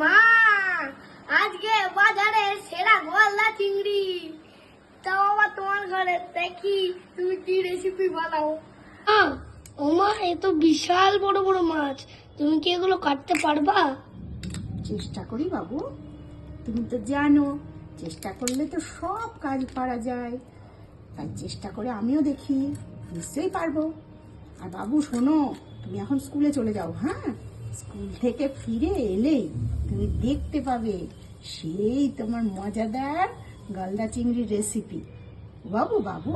মা, আজকে বাজারে সেরা গলদা চিংড়ি, তাও আবার তোমার ঘরে। দেখি তুমি কি রেসিপি বানাও। ওমা, এ তো বিশাল বড় বড় মাছ, তুমি কি এগুলো কাটতে পারবা? চেষ্টা করি বাবু, তুমি তো জানো চেষ্টা করলে তো সব কাজ পারা যায়, তাই চেষ্টা করে আমিও দেখি, নিশ্চয়ই পারবো। আর বাবু শোনো, তুমি এখন স্কুলে চলে যাও। হ্যাঁ, স্কুল থেকে ফিরে এলেই তুমি দেখতে পাবে সেই তোমার মজাদার গলদা চিংড়ির রেসিপি। বাবু বাবু,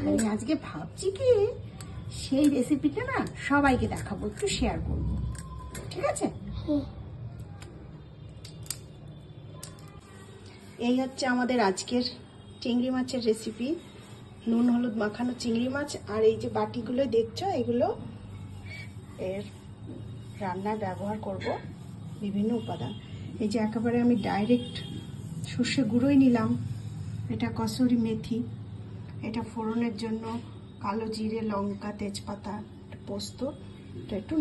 আমি আজকে ভাবছি কি সেই রেসিপিটা না সবাইকে দেখাবো, একটু শেয়ার করবো, ঠিক আছে? এই হচ্ছে আমাদের আজকের চিংড়ি মাছের রেসিপি, নুন হলুদ মাখানো চিংড়ি মাছ। আর এই যে বাটিগুলো দেখছো, এগুলো এর রান্নায় ব্যবহার করব বিভিন্ন উপাদান। এই যে একেবারে আমি ডাইরেক্ট সর্ষে গুঁড়োই নিলাম, এটা কসুরি মেথি, এটা ফোড়নের জন্য কালো জিরে, লঙ্কা, তেজপাতা, পোস্ত, এটা একটু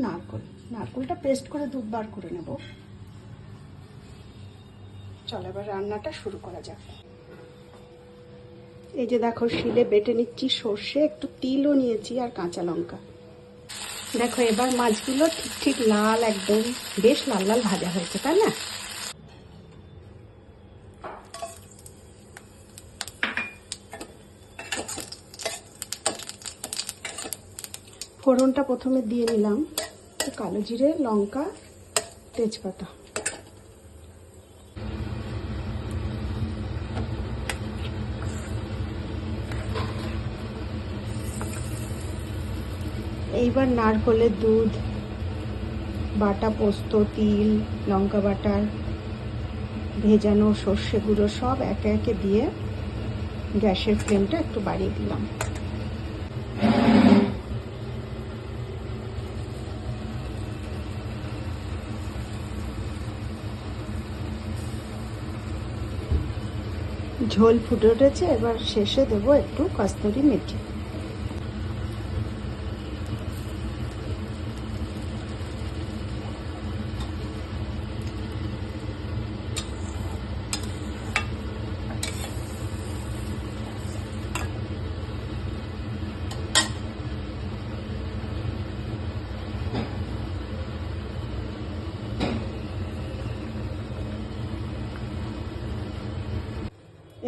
নারকেলটা পেস্ট করে দুবার করে নেব। চলো এবার রান্নাটা শুরু করা যাক। এই যে দেখো, শিলে বেটে নিচ্ছি সর্ষে, একটু তিলও নিয়েছি আর কাঁচা লঙ্কা। দেখো এবার মাছগুলো ঠিক ঠিক লাল, একদম বেশ লাল লাল ভাজা হয়েছে, তাই না? ফোড়নটা প্রথমে দিয়ে নিলাম, কালো জিরে, লঙ্কা, তেজপাতা। এইবার নারকেলের দুধ, বাটা পোস্ত, তিল, লঙ্কা বাটা, ভেজানো সর্ষে গুঁড়ো সব একে একে দিয়ে গ্যাসের ফ্লেমটা একটু বাড়িয়ে দিলাম। ঝোল ফুটে উঠেছে, এবার শেষে দেবো একটু কস্তুরি মেথি।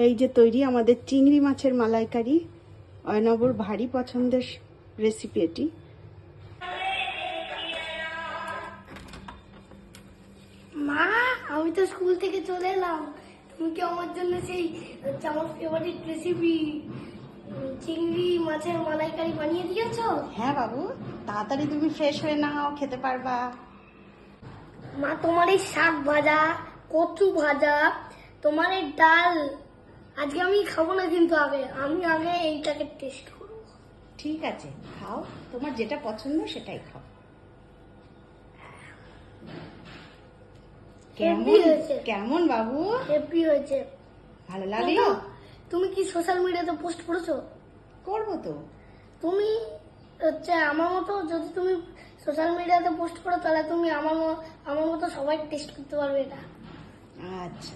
এই যে তৈরি আমাদের চিংড়ি মাছের মালাইকারি, অয়নবর ভারী পছন্দের রেসিপি এটি। মা, আমি তো স্কুল থেকে চলে এলাম, তুমি কি আমার জন্য সেই আমার ফেভারিট রেসিপি চিংড়ি মাছের মালাইকারি বানিয়ে দিয়েছো? হ্যাঁ বাবু, তাড়াতাড়ি তুমি ফ্রেশ হয়ে নাও, খেতে পারবা। মা, তোমার এই শাক ভাজা, কচু ভাজা, তোমার এই ডাল, আজকে আমি খাবো না, কিন্তু আমি আগে এইটাকে টেস্ট করবো। ঠিক আছে, খাও, তোমার যেটা পছন্দ সেটাই খাও। হেভি হয়েছে। কেমন বাবু? হেভি হয়েছে। ভালো লাগলো? তুমি কি সোশ্যাল মিডিয়াতে পোস্ট করেছো? করবো তো। তুমি আমার মতো, যদি তুমি সোশ্যাল মিডিয়াতে পোস্ট করো তাহলে তুমি আমার মতো সবাই টেস্ট করতে পারবে এটা। আচ্ছা।